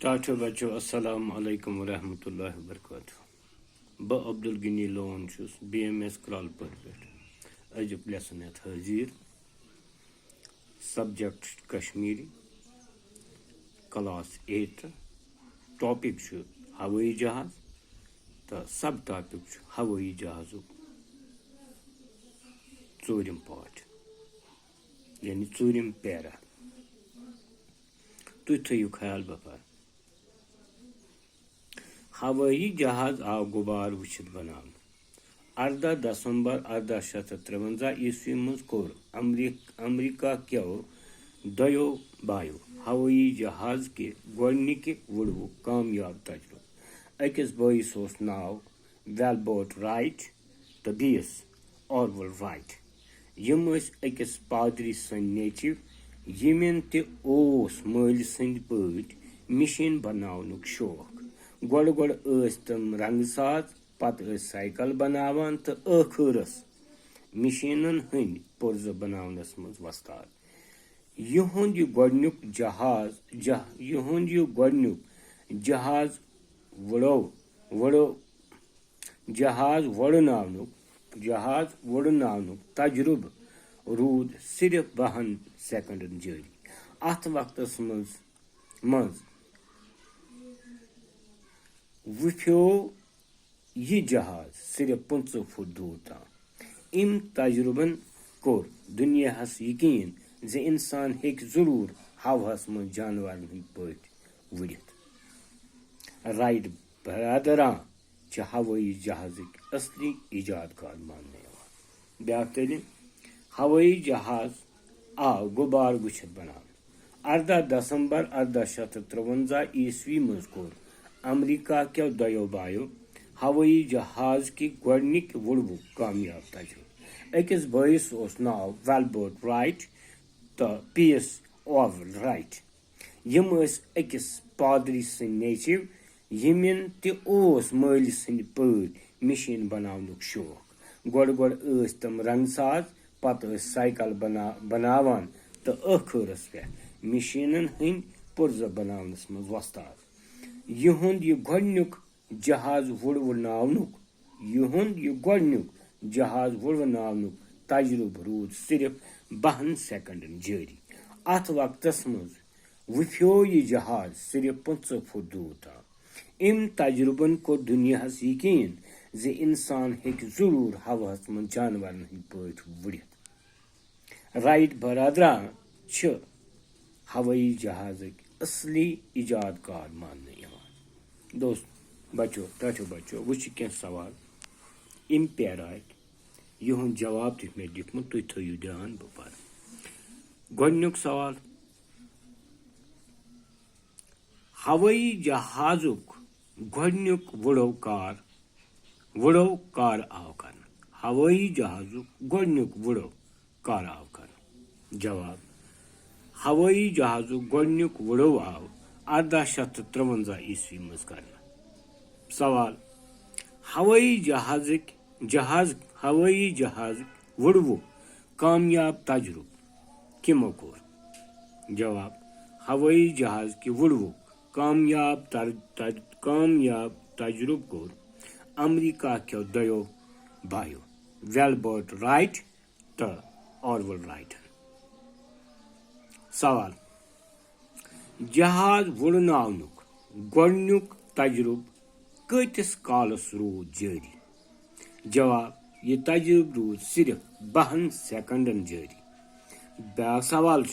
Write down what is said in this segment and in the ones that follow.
टाटो बच्चों अस्सलाम वालेकुम वरहमतुल्लाहि वबरकातुहू बह अब्दुल गनी लोन BMS क्रॉलपर पे अजुक लेसन यथ हाजिर सब्जेक्ट कश्मीरी क्लास 8 टॉपिक हवाई जहाज तो सब टॉपिक हवाई जहाज़ चूरिम पार्ट यानी चूरिम पैरा तुम थो ख्याल बपार हवाई जहाज आव गुबार वुचित बनान 18 दिसंबर 1853 ईस्वी मज कोर अमरीका क्यों दयो बायो हवाई जहाज के गोडनिक वुड़वु कामयाब तजुर्बे अकिस बॉइस ओस नाव वेलबोट राइट तो बीस ऑरवल राइट यम अकिस पादरी सन नेचिव यमन तोस मल सद पट मशीन बनावनुक शौक गोड़ तम रंग साज पत साइकिल बनावान तो आखिरस मशीनन हंद पुर्ज बनावनस मज वस्ताद युहुंद गोडनुक जहाज वड़नावनुक तजुर्ब रूद सिर्फ 12 सेकंडन जारी अत वक्तस मज वुफ्यो यह जहाज सिर्फ 15 फुट दूर ताम इन तजुर्बन कोर दुनियाहस यकीन जे इंसान हेक जरूर हवास मज जानवर पट वुड़ित राइट बरदरान हवाई जहाज़िक असली इजादकार मानने ब्या तलिम हवाई जहाज आव गुबार वुचित बनान 18 दिसंबर 1853 ईस्वी मज कोर अमरीका के दयो बायो हवाई जहाज की गोडनिक वुड़वु कामयाब तजुर्बे अकिस बॉइस ओस नाव वेलबोट राइट तो पीस ऑरवल राइट यम अकिस पादरी सन नेचिव यमन तोस मल सद पट मशीन बनावनुक शौक गोड़ तम रंग साज पत साइकिल बनावान तो आखिरस पे मशीनन हंद पुर्ज बनावनस मज वस्ताद युहुंद गोडनुक जहाज वुड़वनावनुक तजुर्बे रूद सिर्फ 12 सेकंडन जारी अत वक्तस मज वुफ्यो यह जहाज सिर्फ 15 फुट दूर ताम इन तजुर्बन को दुनियाहस यकीन जे इंसान हेक जरूर हवास मज जानवर पट वुड़ित राइट बरदरान हवाई जहाज़िक असली इजादकार मानने दोस्त बच्चों टाटो बच्चों वुच क्या सवाल इम पैराक युन जवाब तु मे दिखमुत तुम थो ध्यान बह पर गोडनुक सवाल हवाई जहाजुक गोडनुक वुड़ो कार आव कर हवाई जहाजुक गोडनुक वुड़ो कार आव कर जवाब हवाई जहाजुक गोडनुक वुड़ो आव 1853 ईस्वी मज कर सवाल हवाई जहाज वुड़वु कामयाब तजुर्बे किमो कोर जवाब हवाई जहाज के वुड़वु कामयाब तजुर्बे कोर अमरीका के दयो बायो वेलबोट राइट तो ऑरवल राइट सवाल जहाज वुड़नावनुक गोडनुक तजुर्बे कतिस कालस रूद जारी जवाब यह तजुर्बे रूद सिर्फ 12 सेकंडन जारी ब्या सवाल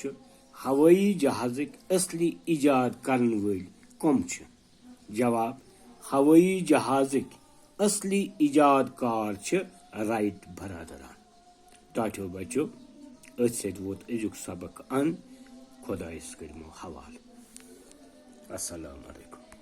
हवाई जहाज़िक असली इजाद करन वल कम जवाब हवाई जहाज़िक असली इजादकार राइट बरदरान टाटो बच्चों अत वोत अजुक सबक खुदायस कर्मो हवाल अस्सलाम वालेकुम।